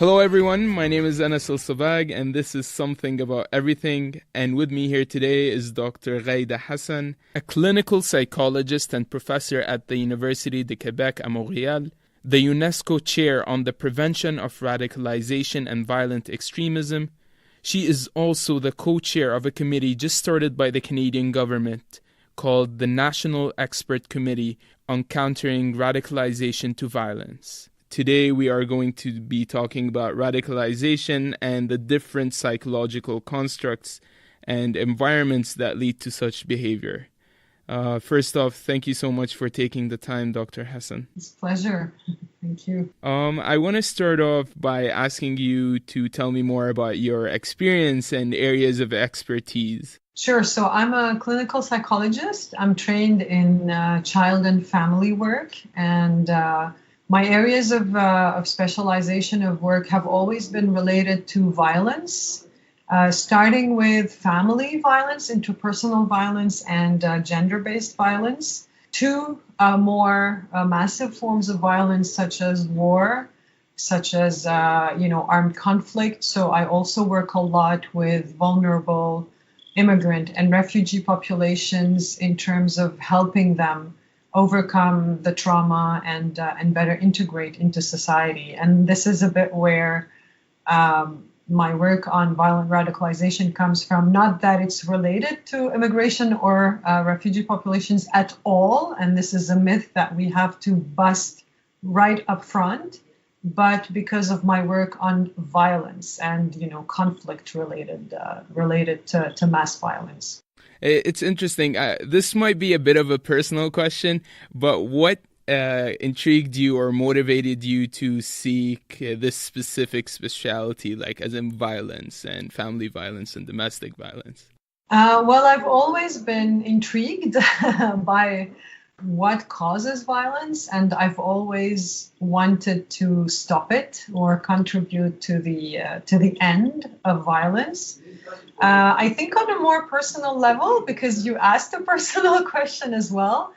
Hello, everyone. My name is Anas Al Sabag, and this is Something About Everything. And with me here today is Dr. Ghayda Hassan, a clinical psychologist and professor at the Université de Québec à Montréal, the UNESCO chair on the prevention of radicalization and violent extremism. She is also the co-chair of a committee just started by the Canadian government called the National Expert Committee on Countering Radicalization to Violence. Today we are going to be talking about radicalization and the different psychological constructs and environments that lead to such behavior. First off, thank you so much for taking the time, Dr. Hassan. It's a pleasure. Thank you. I want to start off by asking you to tell me more about your experience and areas of expertise. Sure. So I'm a clinical psychologist. I'm trained in child and family work, and my areas of specialization of work have always been related to violence, starting with family violence, interpersonal violence, and gender-based violence, to more massive forms of violence such as war, such as armed conflict. So I also work a lot with vulnerable immigrant and refugee populations in terms of helping them overcome the trauma and better integrate into society. And this is a bit where my work on violent radicalization comes from. Not that it's related to immigration or refugee populations at all, and this is a myth that we have to bust right up front, but because of my work on violence and conflict related to mass violence. It's interesting. This might be a bit of a personal question, but what intrigued you or motivated you to seek this specific specialty, like as in violence and family violence and domestic violence? Well, I've always been intrigued by what causes violence, and I've always wanted to stop it or contribute to the end of violence. I think on a more personal level, because you asked a personal question as well,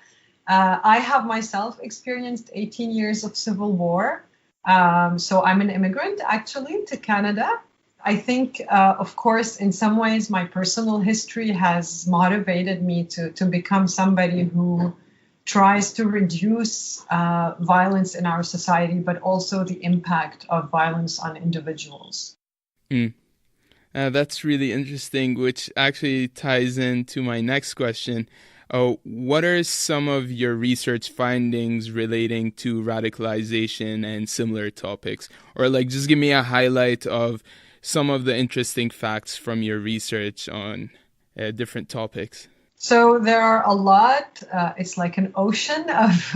I have myself experienced 18 years of civil war. So I'm an immigrant actually to Canada. I think, of course, in some ways, my personal history has motivated me to become somebody who tries to reduce violence in our society, but also the impact of violence on individuals. That's really interesting, which actually ties into my next question. What are some of your research findings relating to radicalization and similar topics? Or just give me a highlight of some of the interesting facts from your research on different topics. So there are a lot. It's like an ocean of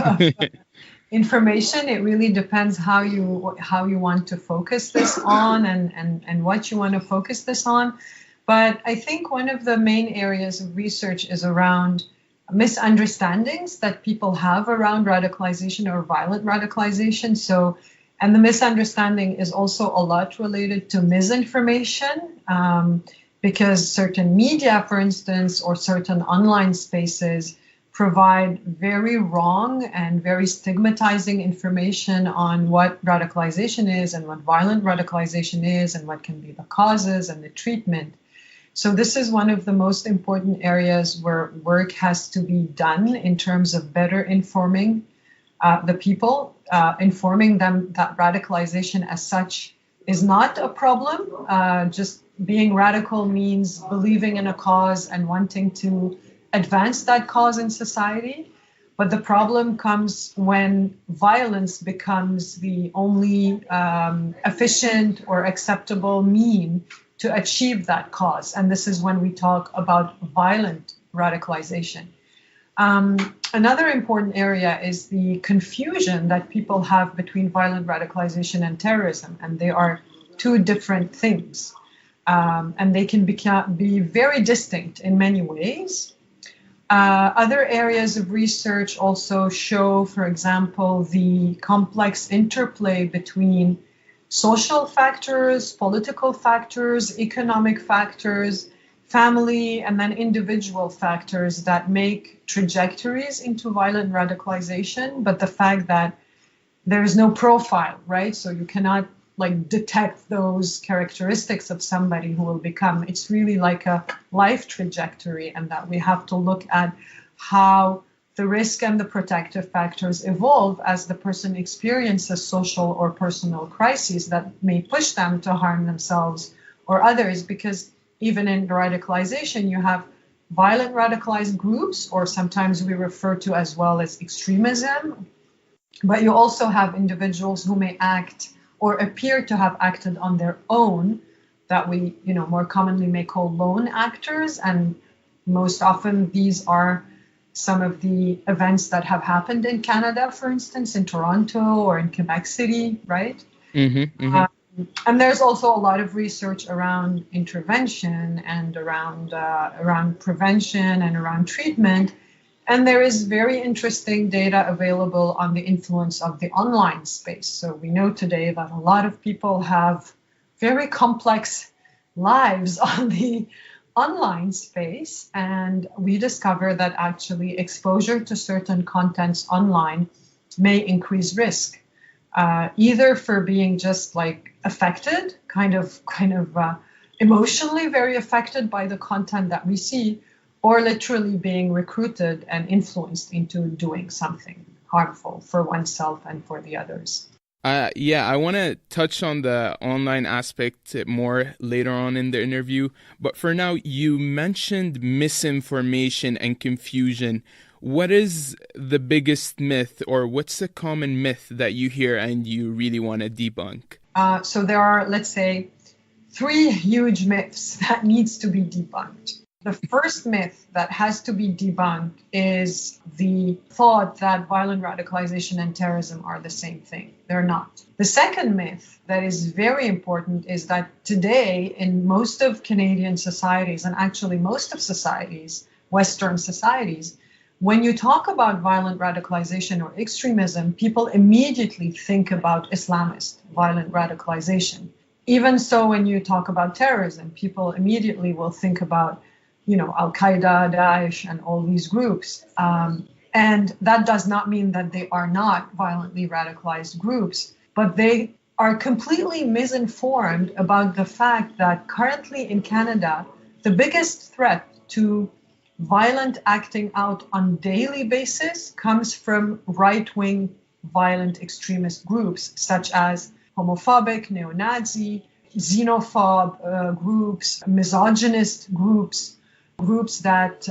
information. It really depends how you want to focus this on and what you want to focus this on. But I think one of the main areas of research is around misunderstandings that people have around radicalization or violent radicalization. So, and the misunderstanding is also a lot related to misinformation, because certain media, for instance, or certain online spaces provide very wrong and very stigmatizing information on what radicalization is and what violent radicalization is and what can be the causes and the treatment. So this is one of the most important areas where work has to be done in terms of better informing the people, informing them that radicalization as such is not a problem. Just being radical means believing in a cause and wanting to advance that cause in society. But the problem comes when violence becomes the only efficient or acceptable mean to achieve that cause. And this is when we talk about violent radicalization. Another important area is the confusion that people have between violent radicalization and terrorism, and they are two different things. And they can be very distinct in many ways. Other areas of research also show, for example, the complex interplay between social factors, political factors, economic factors, family, and then individual factors that make trajectories into violent radicalization. But the fact that there is no profile, right? So you cannot like detect those characteristics of somebody who will become. It's really like a life trajectory, and that we have to look at how the risk and the protective factors evolve as the person experiences social or personal crises that may push them to harm themselves or others. Because even in radicalization, you have violent radicalized groups, or sometimes we refer to as well as extremism, but you also have individuals who may act or appear to have acted on their own, that we, more commonly may call lone actors. And most often these are some of the events that have happened in Canada, for instance, in Toronto or in Quebec City, right? And there's also a lot of research around intervention and around prevention and around treatment. And there is very interesting data available on the influence of the online space. So we know today that a lot of people have very complex lives on the online space, and we discover that actually exposure to certain contents online may increase risk, either for being just like affected, kind of emotionally very affected by the content that we see, or literally being recruited and influenced into doing something harmful for oneself and for the others. Yeah, I want to touch on the online aspect more later on in the interview. But for now, you mentioned misinformation and confusion. What is the biggest myth, or what's the common myth that you hear and you really want to debunk? So there are, let's say, 3 huge myths that needs to be debunked. The first myth that has to be debunked is the thought that violent radicalization and terrorism are the same thing. They're not. The second myth that is very important is that today in most of Canadian societies, and actually most of societies, Western societies, when you talk about violent radicalization or extremism, people immediately think about Islamist violent radicalization. Even so, when you talk about terrorism, people immediately will think about Al-Qaeda, Daesh, and all these groups. And that does not mean that they are not violently radicalized groups, but they are completely misinformed about the fact that currently in Canada, the biggest threat to violent acting out on daily basis comes from right-wing violent extremist groups, such as homophobic, neo-Nazi, xenophobe groups, misogynist groups that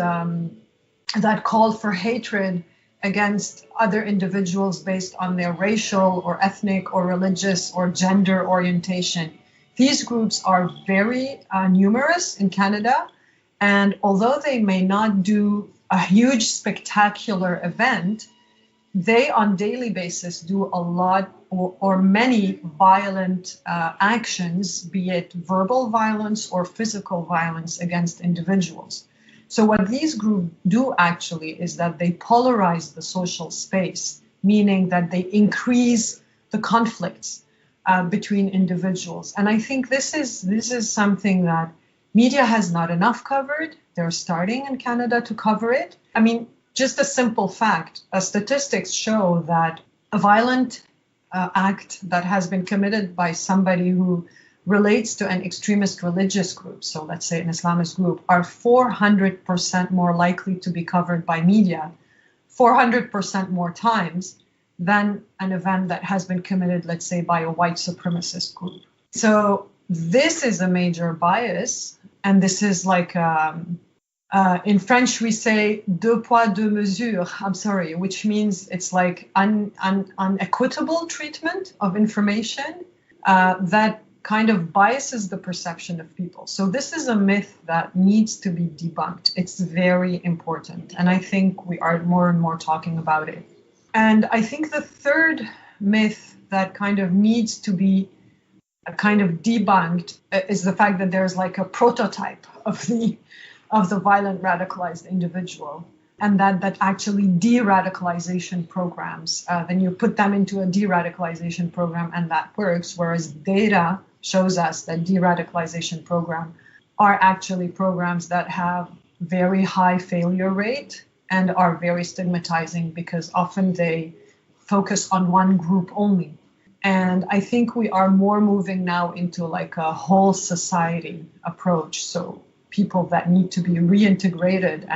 call for hatred against other individuals based on their racial or ethnic or religious or gender orientation. These groups are very numerous in Canada, and although they may not do a huge spectacular event, they on daily basis do a lot or many violent actions, be it verbal violence or physical violence against individuals. So what these groups do actually is that they polarize the social space, meaning that they increase the conflicts between individuals. And I think this is something that media has not enough covered. They're starting in Canada to cover it. I mean, just a simple fact, statistics show that a violent act that has been committed by somebody who relates to an extremist religious group, so let's say an Islamist group, are 400% more likely to be covered by media, 400% more times than an event that has been committed, let's say, by a white supremacist group. So this is a major bias, and this is like in French, we say deux poids, deux mesures, which means it's like unequitable treatment of information that kind of biases the perception of people. So this is a myth that needs to be debunked. It's very important. And I think we are more and more talking about it. And I think the third myth that kind of needs to be kind of debunked is the fact that there's like a prototype of the violent radicalized individual, and that actually de-radicalization programs, then you put them into a de-radicalization program and that works, whereas data shows us that de-radicalization programs are actually programs that have very high failure rate and are very stigmatizing because often they focus on one group only. And I think we are more moving now into like a whole society approach. So people that need to be reintegrated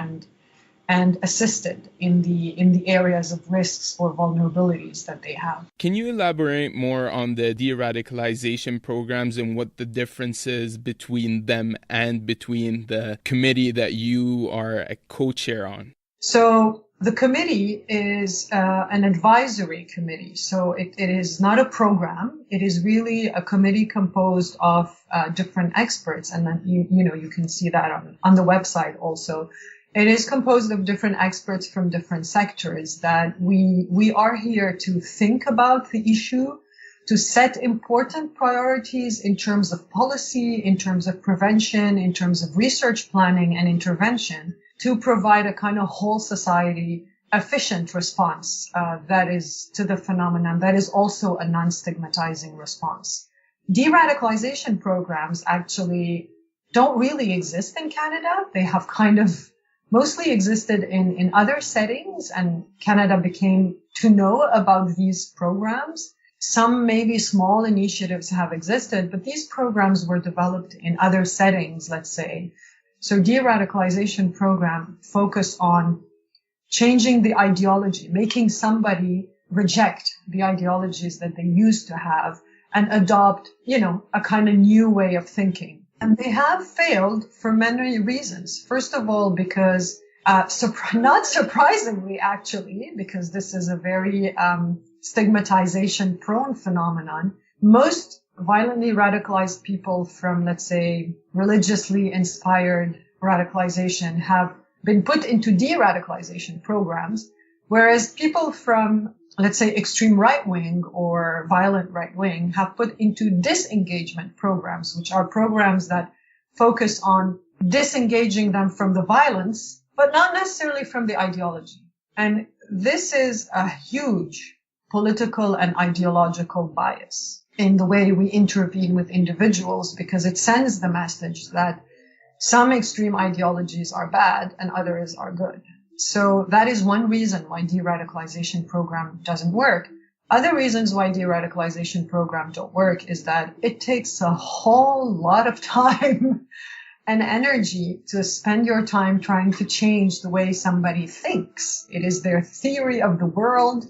and assisted in the areas of risks or vulnerabilities that they have. Can you elaborate more on the de-radicalization programs and what the difference is between them and between the committee that you are a co-chair on? So the committee is an advisory committee. So it is not a program. It is really a committee composed of different experts. And then, you can see that on the website also. It is composed of different experts from different sectors that we are here to think about the issue, to set important priorities in terms of policy, in terms of prevention, in terms of research planning and intervention, to provide a kind of whole society efficient response that is to the phenomenon, that is also a non-stigmatizing response. De-radicalization programs actually don't really exist in Canada. They have kind of mostly existed in other settings, and Canada became to know about these programs. Some maybe small initiatives have existed, but these programs were developed in other settings, let's say. So de-radicalization program focus on changing the ideology, making somebody reject the ideologies that they used to have and adopt, a kind of new way of thinking. And they have failed for many reasons. First of all, because, not surprisingly, actually, because this is a very stigmatization-prone phenomenon, most violently radicalized people from, let's say, religiously inspired radicalization have been put into de-radicalization programs, whereas people from, let's say, extreme right-wing or violent right-wing have put into disengagement programs, which are programs that focus on disengaging them from the violence, but not necessarily from the ideology. And this is a huge political and ideological bias in the way we intervene with individuals, because it sends the message that some extreme ideologies are bad and others are good. So that is one reason why de-radicalization program doesn't work. Other reasons why de-radicalization program don't work is that it takes a whole lot of time and energy to spend your time trying to change the way somebody thinks. It is their theory of the world.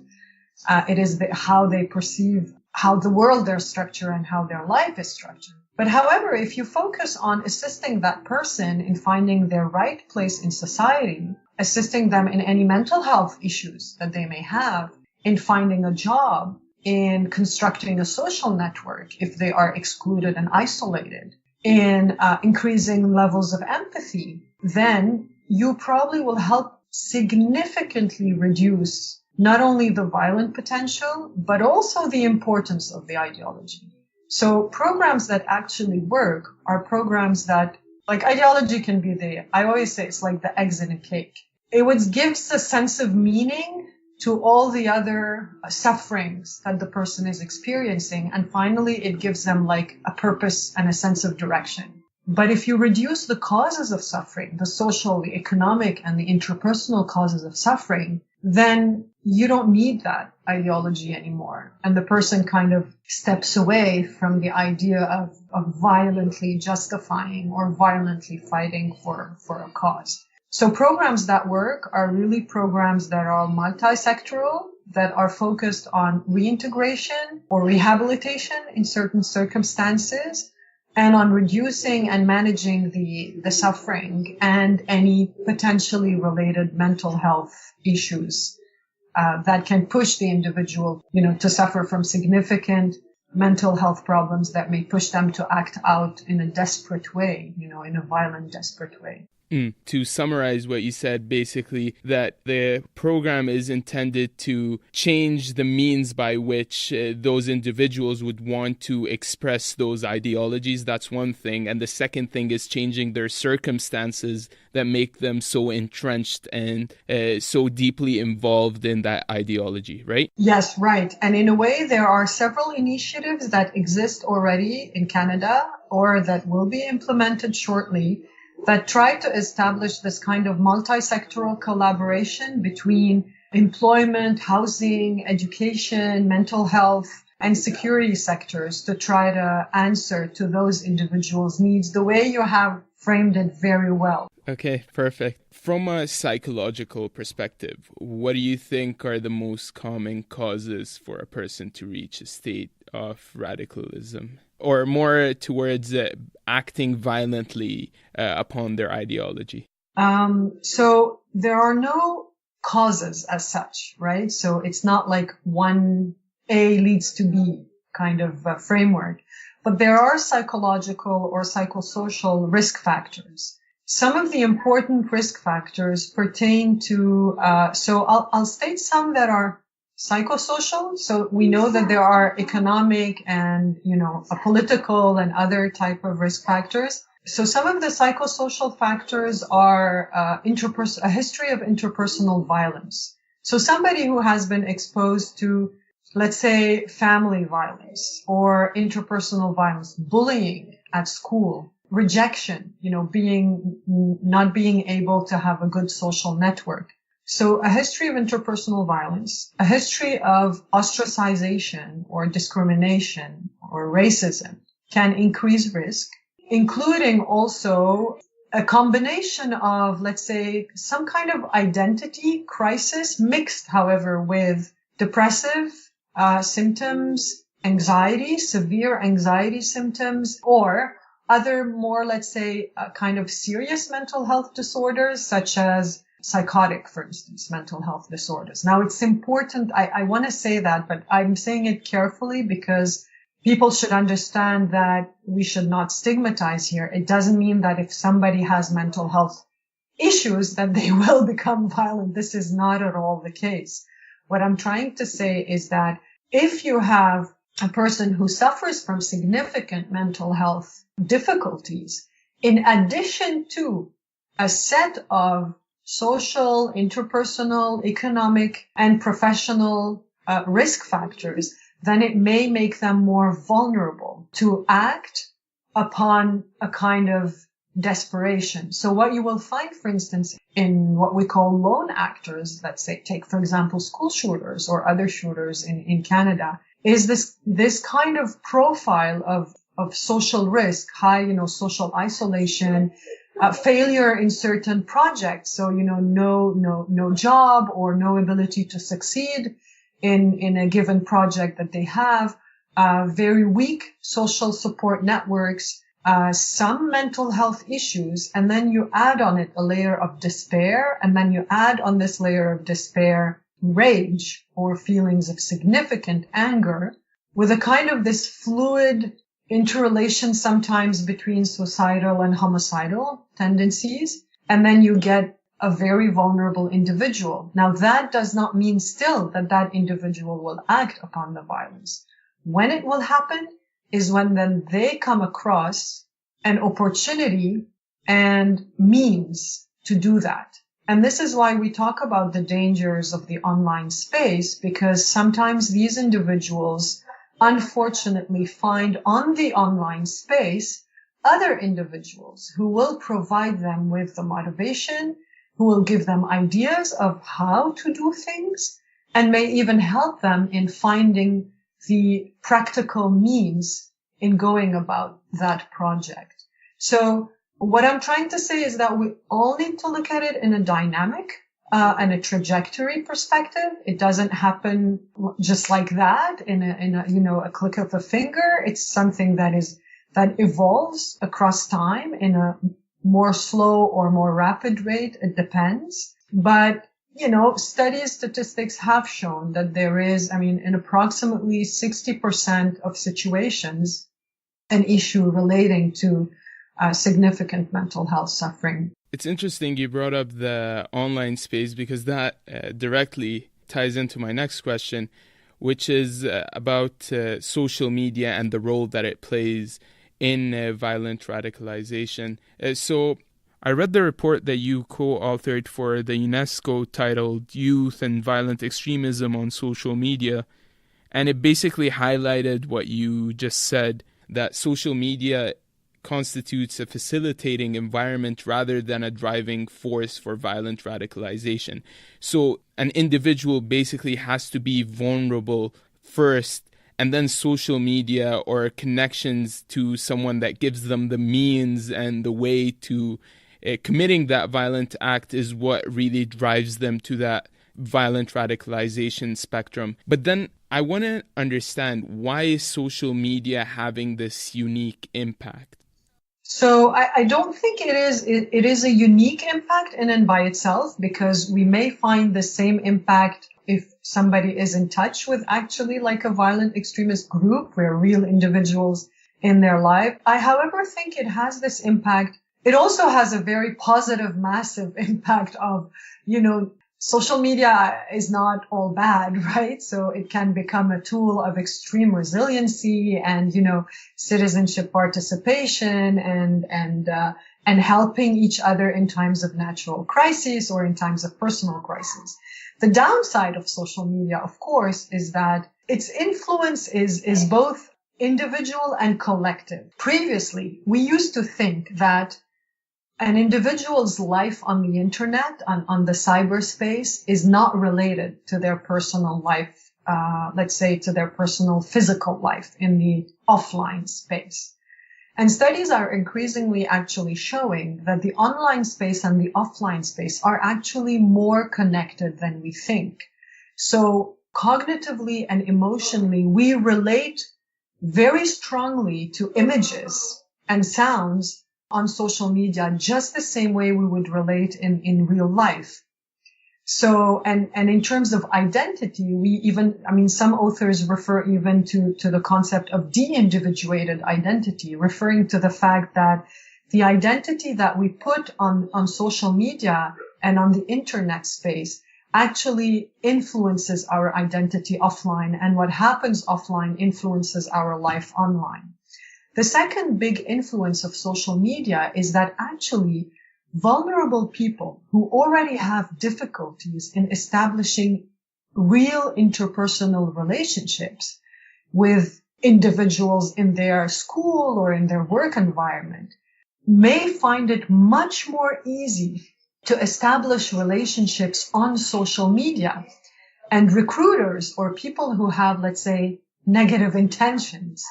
It is how they perceive how the world is structured and how their life is structured. But however, if you focus on assisting that person in finding their right place in society, assisting them in any mental health issues that they may have, in finding a job, in constructing a social network if they are excluded and isolated, in increasing levels of empathy, then you probably will help significantly reduce not only the violent potential, but also the importance of the ideology. So programs that actually work are programs that, like, ideology can be I always say it's like the eggs in a cake. It gives a sense of meaning to all the other sufferings that the person is experiencing. And finally, it gives them like a purpose and a sense of direction. But if you reduce the causes of suffering, the social, the economic, and the interpersonal causes of suffering, then you don't need that ideology anymore. And the person kind of steps away from the idea of violently justifying or violently fighting for a cause. So programs that work are really programs that are multi-sectoral, that are focused on reintegration or rehabilitation in certain circumstances, and on reducing and managing the suffering and any potentially related mental health issues that can push the individual, to suffer from significant mental health problems that may push them to act out in a desperate way, in a violent, desperate way. To summarize what you said, basically, that the program is intended to change the means by which those individuals would want to express those ideologies. That's one thing. And the second thing is changing their circumstances that make them so entrenched and so deeply involved in that ideology, right? Yes, right. And in a way, there are several initiatives that exist already in Canada or that will be implemented shortly that try to establish this kind of multi-sectoral collaboration between employment, housing, education, mental health, and security sectors to try to answer to those individuals' needs the way you have framed it very well. Okay, perfect. From a psychological perspective, what do you think are the most common causes for a person to reach a state of radicalism? Or more towards acting violently upon their ideology? So there are no causes as such, right? So it's not like one A leads to B kind of framework, but there are psychological or psychosocial risk factors. Some of the important risk factors pertain to, so I'll state some that are psychosocial. So we know that there are economic and, political and other type of risk factors. So some of the psychosocial factors are a history of interpersonal violence. So somebody who has been exposed to, let's say, family violence or interpersonal violence, bullying at school, rejection, not being able to have a good social network. So a history of interpersonal violence, a history of ostracization or discrimination or racism can increase risk, including also a combination of, let's say, some kind of identity crisis mixed, however, with depressive symptoms, anxiety, severe anxiety symptoms, or other more, let's say, kind of serious mental health disorders, such as psychotic, for instance, mental health disorders. Now, it's important, I want to say that, but I'm saying it carefully because people should understand that we should not stigmatize here. It doesn't mean that if somebody has mental health issues that they will become violent. This is not at all the case. What I'm trying to say is that if you have a person who suffers from significant mental health difficulties, in addition to a set of social, interpersonal, economic, and professional risk factors, then it may make them more vulnerable to act upon a kind of desperation. So what you will find, for instance, in what we call lone actors, let's say, take, for example, school shooters or other shooters in Canada, is this kind of profile of social risk, high, social isolation, failure in certain projects. So, no job or no ability to succeed in a given project that they have, very weak social support networks, some mental health issues, and then you add on it a layer of despair, and then you add on this layer of despair rage or feelings of significant anger with a kind of this fluid interrelation sometimes between suicidal and homicidal tendencies, and then you get a very vulnerable individual. Now, that does not mean still that individual will act upon the violence. When it will happen is when then they come across an opportunity and means to do that. And this is why we talk about the dangers of the online space, because sometimes these individuals unfortunately find on the online space other individuals who will provide them with the motivation, who will give them ideas of how to do things, and may even help them in finding the practical means in going about that project. So what I'm trying to say is that we all need to look at it in a dynamic and a trajectory perspective. It doesn't happen just like that in a click of a finger. It's something that evolves across time in a more slow or more rapid rate. It depends. But, statistics have shown that there is, in approximately 60% of situations, an issue relating to significant mental health suffering. It's interesting you brought up the online space because that directly ties into my next question, which is about social media and the role that it plays in violent radicalization. So I read the report that you co-authored for the UNESCO titled Youth and Violent Extremism on Social Media, and it basically highlighted what you just said, that social media constitutes a facilitating environment rather than a driving force for violent radicalization. So an individual basically has to be vulnerable first and then social media or connections to someone that gives them the means and the way to committing that violent act is what really drives them to that violent radicalization spectrum. But then I want to understand, why is social media having this unique impact? So I don't think it is a unique impact in and by itself, because we may find the same impact if somebody is in touch with actually like a violent extremist group where real individuals in their life. I, however, think it has this impact. It also has a very positive, massive impact of, social media is not all bad, right? So it can become a tool of extreme resiliency and, citizenship participation and helping each other in times of natural crisis or in times of personal crisis. The downside of social media, of course, is that its influence is both individual and collective. Previously, we used to think that an individual's life on the internet, on the cyberspace, is not related to their personal life, let's say to their personal physical life in the offline space. And studies are increasingly actually showing that the online space and the offline space are actually more connected than we think. So cognitively and emotionally, we relate very strongly to images and sounds on social media, just the same way we would relate in real life. So, and in terms of identity, some authors refer even to the concept of de-individuated identity, referring to the fact that the identity that we put on social media and on the internet space actually influences our identity offline, and what happens offline influences our life online. The second big influence of social media is that actually vulnerable people who already have difficulties in establishing real interpersonal relationships with individuals in their school or in their work environment may find it much more easy to establish relationships on social media. And recruiters or people who have, let's say, negative intentions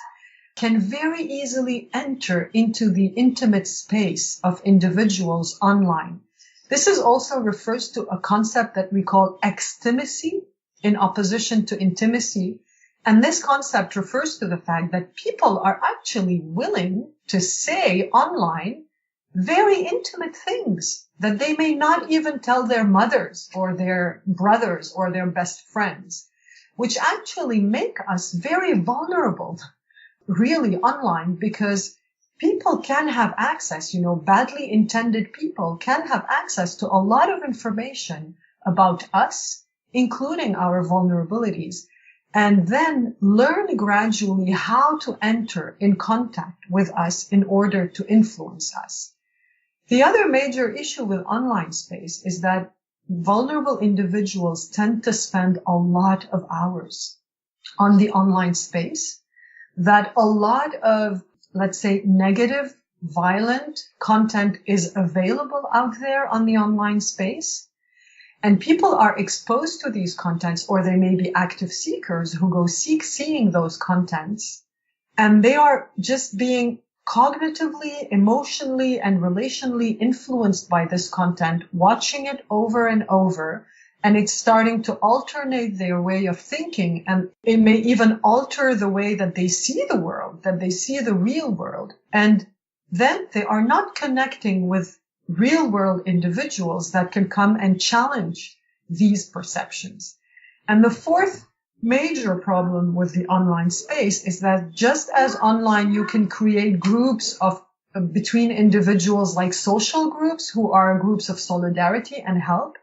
can very easily enter into the intimate space of individuals online. This is also refers to a concept that we call extimacy in opposition to intimacy. And this concept refers to the fact that people are actually willing to say online very intimate things that they may not even tell their mothers or their brothers or their best friends, which actually make us very vulnerable really online, because people can have access, badly intended people can have access to a lot of information about us, including our vulnerabilities, and then learn gradually how to enter in contact with us in order to influence us. The other major issue with online space is that vulnerable individuals tend to spend a lot of hours on the online space, that a lot of, let's say, negative, violent content is available out there on the online space. And people are exposed to these contents, or they may be active seekers who go seeing those contents. And they are just being cognitively, emotionally, and relationally influenced by this content, watching it over and over. And it's starting to alternate their way of thinking, and it may even alter the way that they see the world, that they see the real world. And then they are not connecting with real world individuals that can come and challenge these perceptions. And the fourth major problem with the online space is that just as online you can create groups of between individuals, like social groups who are groups of solidarity and help,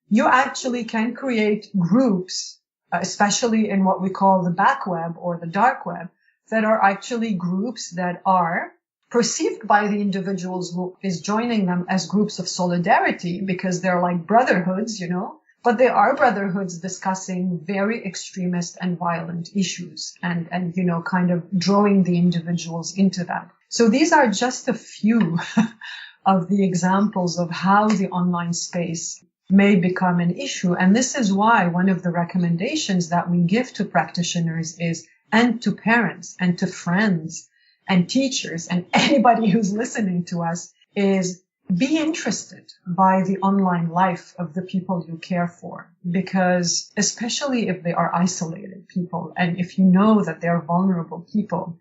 you actually can create groups, especially in what we call the back web or the dark web, that are actually groups that are perceived by the individuals who is joining them as groups of solidarity, because they're like brotherhoods, but they are brotherhoods discussing very extremist and violent issues and kind of drawing the individuals into that. So these are just a few of the examples of how the online space may become an issue. And this is why one of the recommendations that we give to practitioners is and to parents and to friends and teachers and anybody who's listening to us is be interested by the online life of the people you care for, because especially if they are isolated people and if you know that they're vulnerable people,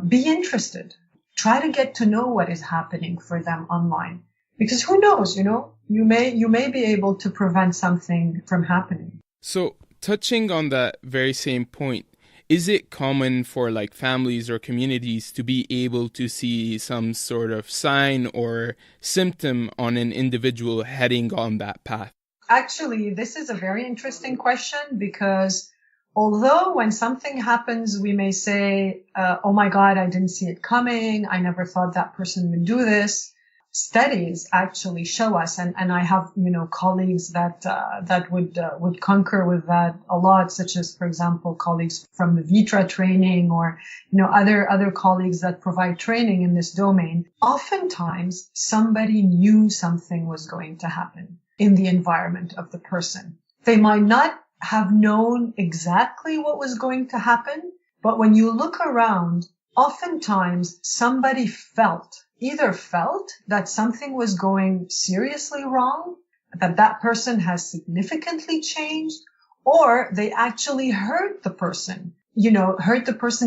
be interested. Try to get to know what is happening for them online, because who knows, you may be able to prevent something from happening. So touching on that very same point, is it common for like families or communities to be able to see some sort of sign or symptom on an individual heading on that path? Actually, this is a very interesting question, because although when something happens, we may say, oh my God, I didn't see it coming. I never thought that person would do this. Studies actually show us, and I have, colleagues that would concur with that a lot, such as, for example, colleagues from the Vitra training or, other colleagues that provide training in this domain. Oftentimes, somebody knew something was going to happen in the environment of the person. They might not have known exactly what was going to happen, but when you look around, oftentimes somebody either felt that something was going seriously wrong, that that person has significantly changed, or they actually heard the person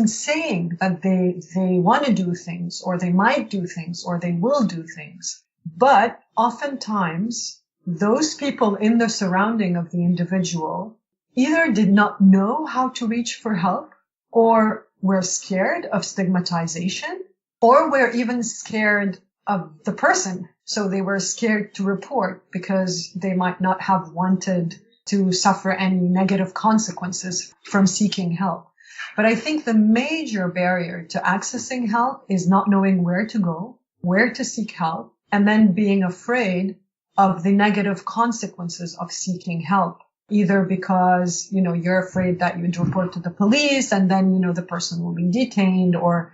saying that they want to do things, or they might do things, or they will do things. But oftentimes, those people in the surrounding of the individual either did not know how to reach for help, or were scared of stigmatization, or were even scared of the person. So they were scared to report because they might not have wanted to suffer any negative consequences from seeking help. But I think the major barrier to accessing help is not knowing where to go, where to seek help, and then being afraid of the negative consequences of seeking help. Either because, you're afraid that you'd report to the police and then, the person will be detained, or,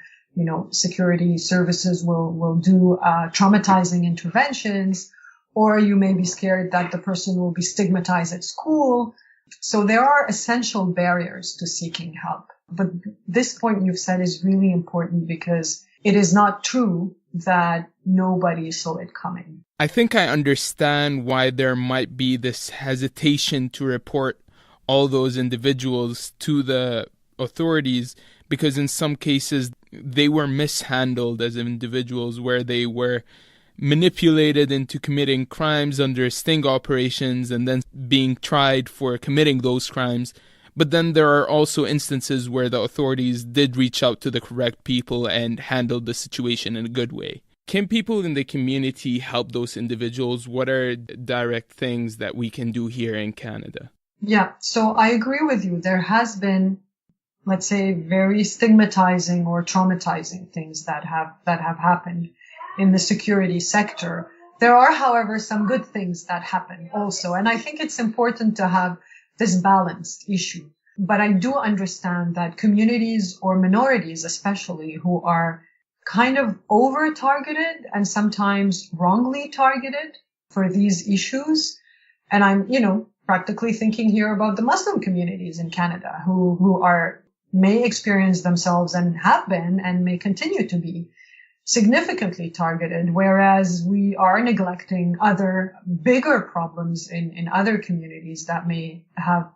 security services will do traumatizing interventions, or you may be scared that the person will be stigmatized at school. So there are essential barriers to seeking help. But this point you've said is really important, because it is not true that nobody saw it coming. I think I understand why there might be this hesitation to report all those individuals to the authorities, because in some cases they were mishandled as individuals, where they were manipulated into committing crimes under sting operations and then being tried for committing those crimes. But then there are also instances where the authorities did reach out to the correct people and handled the situation in a good way. Can people in the community help those individuals? What are direct things that we can do here in Canada? Yeah, so I agree with you. There has been, let's say, very stigmatizing or traumatizing things that have happened in the security sector. There are, however, some good things that happen also. And I think it's important to have this balanced issue. But I do understand that communities or minorities, especially, who are kind of over-targeted and sometimes wrongly targeted for these issues. And I'm, practically thinking here about the Muslim communities in Canada who may experience themselves and have been and may continue to be significantly targeted, whereas we are neglecting other bigger problems in other communities that may have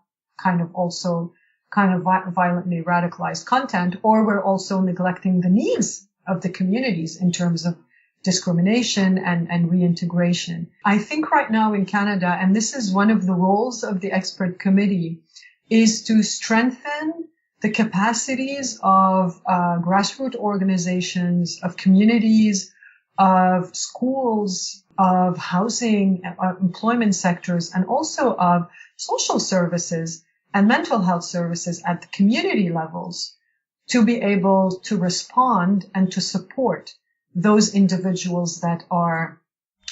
violently radicalized content, or we're also neglecting the needs of the communities in terms of discrimination and reintegration. I think right now in Canada, and this is one of the roles of the expert committee, is to strengthen the capacities of grassroots organizations, of communities, of schools, of housing, employment sectors, and also of social services and mental health services at the community levels, to be able to respond and to support those individuals that are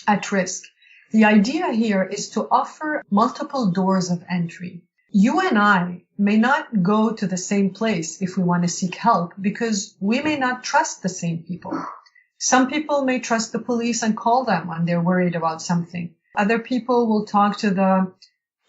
at risk. The idea here is to offer multiple doors of entry. You and I may not go to the same place if we want to seek help, because we may not trust the same people. Some people may trust the police and call them when they're worried about something. Other people will talk to the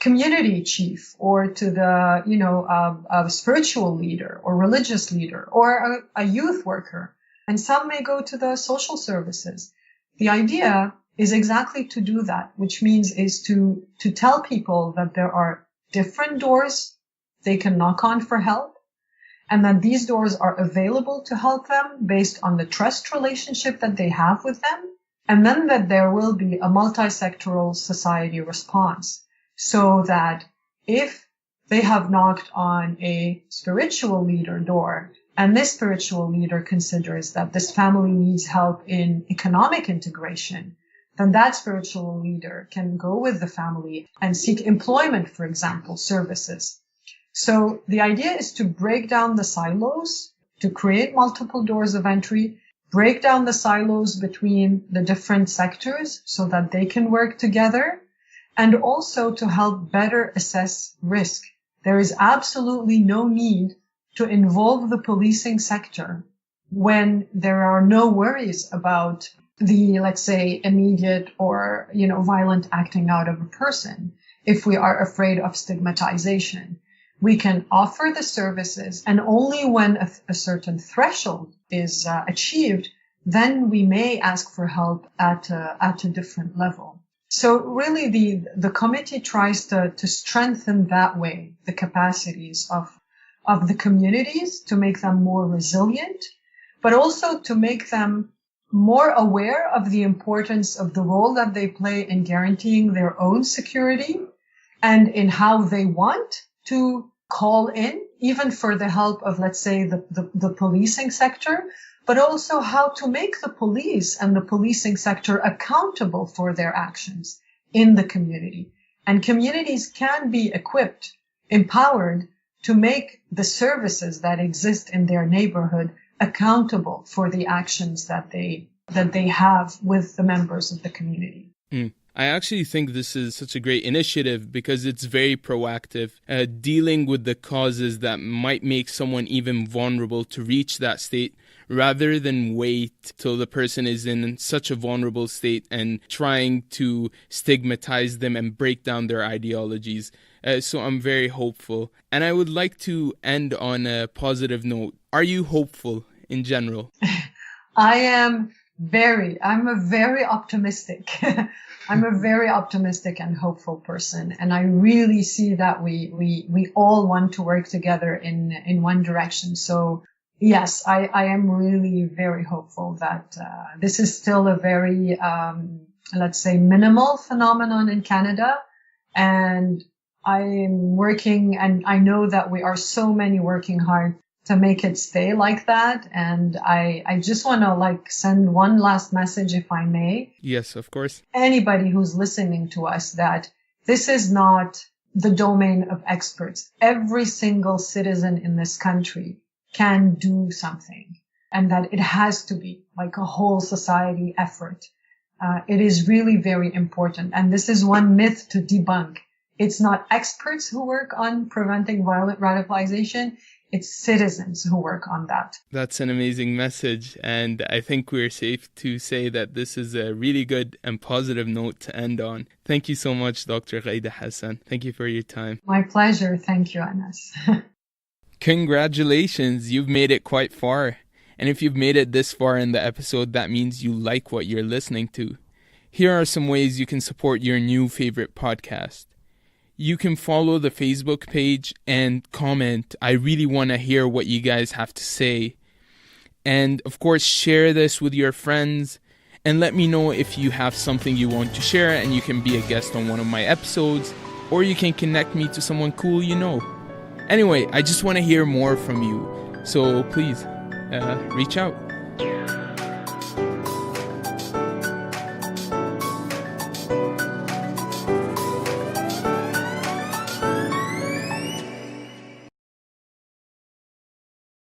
community chief or to the, a spiritual leader or religious leader or a youth worker. And some may go to the social services. The idea is exactly to do that, which means is to tell people that there are different doors they can knock on for help, and that these doors are available to help them based on the trust relationship that they have with them, and then that there will be a multi-sectoral society response, so that if they have knocked on a spiritual leader door, and this spiritual leader considers that this family needs help in economic integration, then that spiritual leader can go with the family and seek employment, for example, services. So the idea is to break down the silos, to create multiple doors of entry, break down the silos between the different sectors so that they can work together, and also to help better assess risk. There is absolutely no need to involve the policing sector when there are no worries about the, let's say, immediate or, violent acting out of a person. If we are afraid of stigmatization, we can offer the services, and only when a certain threshold is achieved, then we may ask for help at a different level. So really the committee tries to strengthen that way the capacities of the communities, to make them more resilient, but also to make them more aware of the importance of the role that they play in guaranteeing their own security and in how they want to call in, even for the help of, let's say, the policing sector, but also how to make the police and the policing sector accountable for their actions in the community. And communities can be equipped, empowered to make the services that exist in their neighborhood accountable for the actions that they have with the members of the community. I actually think this is such a great initiative because it's very proactive, dealing with the causes that might make someone even vulnerable to reach that state, rather than wait till the person is in such a vulnerable state and trying to stigmatize them and break down their ideologies. So I'm very hopeful. And I would like to end on a positive note. Are you hopeful in general? I'm a very optimistic. I'm a very optimistic and hopeful person. And I really see that we all want to work together in one direction. So yes, I am really very hopeful that this is still a very, let's say, minimal phenomenon in Canada. And I'm working, and I know that we are so many working hard to make it stay like that. And I just want to send one last message, if I may. Yes, of course. Anybody who's listening to us, that this is not the domain of experts. Every single citizen in this country can do something, and that it has to be like a whole society effort. It is really very important. And this is one myth to debunk. It's not experts who work on preventing violent radicalization. It's citizens who work on that. That's an amazing message. And I think we're safe to say that this is a really good and positive note to end on. Thank you so much, Dr. Ghayda Hassan. Thank you for your time. My pleasure. Thank you, Anas. Congratulations. You've made it quite far. And if you've made it this far in the episode, that means you like what you're listening to. Here are some ways you can support your new favorite podcast. You can follow the Facebook page and comment. I really want to hear what you guys have to say. And of course, share this with your friends and let me know if you have something you want to share and you can be a guest on one of my episodes, or you can connect me to someone cool you know. Anyway, I just want to hear more from you. So please, reach out.